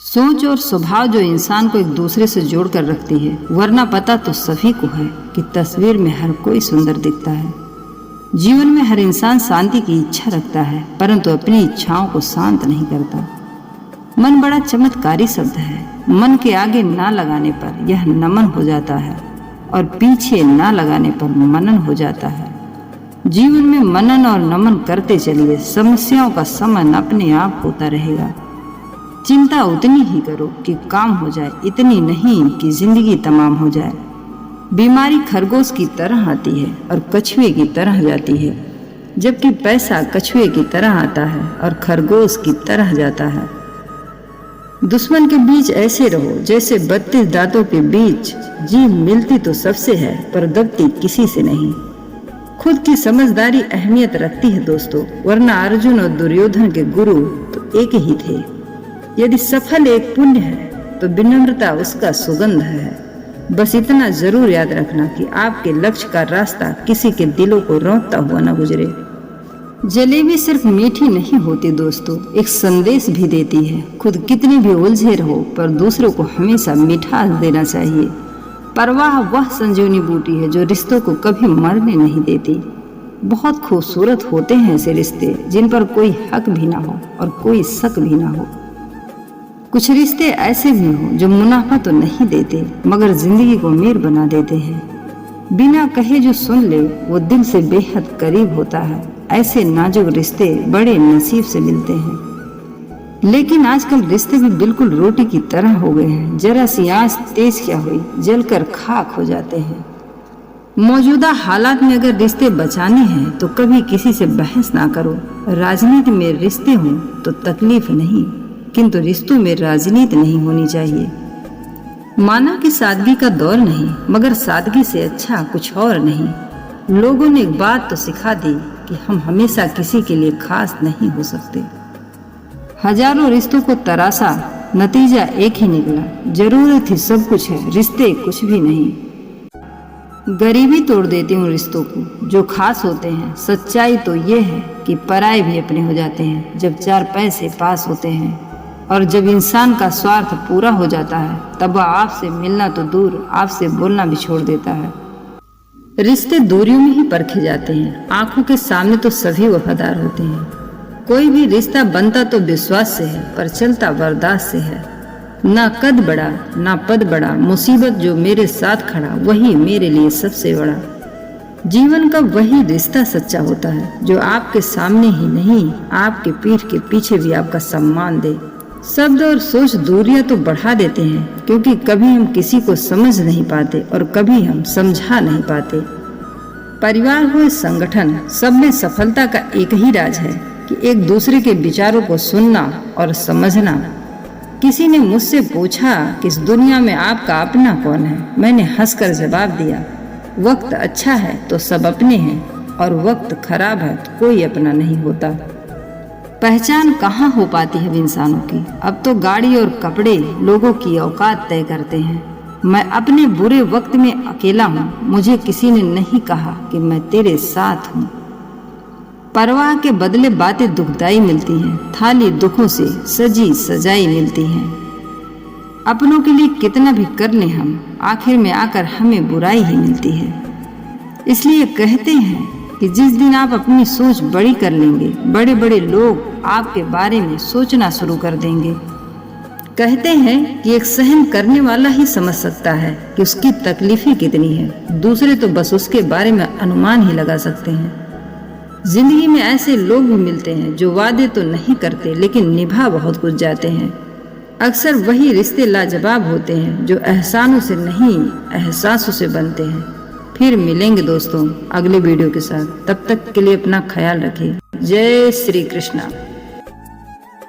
सोच और स्वभाव जो इंसान को एक दूसरे से जोड़ कर रखती है, वरना पता तो सभी को है कि तस्वीर में हर कोई सुंदर दिखता है। जीवन में हर इंसान शांति की इच्छा रखता है, परंतु अपनी इच्छाओं को शांत नहीं करता। मन बड़ा चमत्कारी शब्द है। मन के आगे ना लगाने पर यह नमन हो जाता है और पीछे ना लगाने पर मनन हो जाता है। जीवन में मनन और नमन करते चलिए, समस्याओं का समन अपने आप होता रहेगा। चिंता उतनी ही करो कि काम हो जाए, इतनी नहीं कि जिंदगी तमाम हो जाए। बीमारी खरगोश की तरह आती है और कछुए की तरह जाती है, जबकि पैसा कछुए की तरह आता है और खरगोश की तरह जाता है। दुश्मन के बीच ऐसे रहो जैसे 32 दांतों के बीच। जीत मिलती तो सबसे है, पर दबती किसी से नहीं। खुद की समझदारी अहमियत रखती है दोस्तों, वरना अर्जुन और दुर्योधन के गुरु तो एक ही थे। यदि सफल एक पुण्य है तो विनम्रता उसका सुगंध है। बस इतना जरूर याद रखना कि आपके लक्ष्य का रास्ता किसी के दिलों को रौंदता हुआ न गुजरे। जलेबी सिर्फ मीठी नहीं होती दोस्तों, एक संदेश भी देती है। खुद कितने भी उलझे रहो, पर दूसरों को हमेशा मिठास देना चाहिए। परवाह वह संजीवनी बूटी है जो रिश्तों को कभी मरने नहीं देती। बहुत खूबसूरत होते हैं ऐसे रिश्ते जिन पर कोई हक भी ना हो और कोई शक भी ना हो। कुछ रिश्ते ऐसे भी हों जो मुनाफा तो नहीं देते, मगर जिंदगी को मीर बना देते हैं। बिना कहे जो सुन ले वो दिल से बेहद करीब होता है। ऐसे नाजुक रिश्ते बड़े नसीब से मिलते हैं। लेकिन आजकल रिश्ते भी बिल्कुल रोटी की तरह हो गए हैं। जरा सी आंच तेज क्या हुई, जलकर खाक हो जाते हैं। मौजूदा हालात में अगर रिश्ते बचाने हैं तो कभी किसी से बहस ना करो। राजनीति में रिश्ते हों तो तकलीफ नहीं, किंतु रिश्तों में राजनीति नहीं होनी चाहिए। माना कि सादगी का दौर नहीं, मगर सादगी से अच्छा कुछ और नहीं। लोगों ने एक बात तो सिखा दी कि हम हमेशा किसी के लिए खास नहीं हो सकते। हजारों रिश्तों को तराशा, नतीजा एक ही निकला। जरूरत ही सब कुछ है, रिश्ते कुछ भी नहीं। गरीबी तोड़ देती उन रिश्तों को जो खास होते हैं। सच्चाई तो ये है कि पराये भी अपने हो जाते हैं जब 4 पैसे पास होते हैं। और जब इंसान का स्वार्थ पूरा हो जाता है तब वह आपसे मिलना तो दूर, आपसे बोलना भी छोड़ देता है। रिश्ते दूरियों में ही परखे जाते हैं। आंखों के सामने तो सभी वफादार होते हैं। कोई भी रिश्ता बनता तो विश्वास से है, पर चलता बर्दाश्त से है। ना कद बड़ा ना पद बड़ा, मुसीबत जो मेरे साथ खड़ा वही मेरे लिए सबसे बड़ा। जीवन का वही रिश्ता सच्चा होता है जो आपके सामने ही नहीं, आपके पीठ के पीछे भी आपका सम्मान दे। शब्द और सोच दूरियां तो बढ़ा देते हैं, क्योंकि कभी हम किसी को समझ नहीं पाते और कभी हम समझा नहीं पाते। परिवार हो संगठन, सब में सफलता का एक ही राज है कि एक दूसरे के विचारों को सुनना और समझना। किसी ने मुझसे पूछा कि इस दुनिया में आपका अपना कौन है? मैंने हंसकर जवाब दिया, वक्त अच्छा है तो सब अपने हैं, और वक्त खराब है तो कोई अपना नहीं होता। पहचान कहाँ हो पाती है इंसानों की? अब तो गाड़ी और कपड़े लोगों की औकात तय करते हैं। मैं अपने बुरे वक्त में अकेला हूँ, मुझे किसी ने नहीं कहा कि मैं तेरे साथ हूँ। परवाह के बदले बातें दुखदाई मिलती हैं, थाली दुखों से सजी सजाई मिलती हैं। अपनों के लिए कितना भी कर लें हम, आखिर में आकर हमें बुराई ही मिलती है। इसलिए कहते हैं कि जिस दिन आप अपनी सोच बड़ी कर लेंगे, बड़े बड़े लोग आपके बारे में सोचना शुरू कर देंगे। कहते हैं कि एक सहन करने वाला ही समझ सकता है कि उसकी तकलीफें कितनी है। दूसरे तो बस उसके बारे में अनुमान ही लगा सकते हैं। जिंदगी में ऐसे लोग भी मिलते हैं जो वादे तो नहीं करते लेकिन निभा बहुत कुछ जाते हैं। अक्सर वही रिश्ते लाजवाब होते हैं जो एहसानों से नहीं, एहसासों से बनते हैं। फिर मिलेंगे दोस्तों अगले वीडियो के साथ। तब तक के लिए अपना ख्याल रखिए। जय श्री कृष्णा।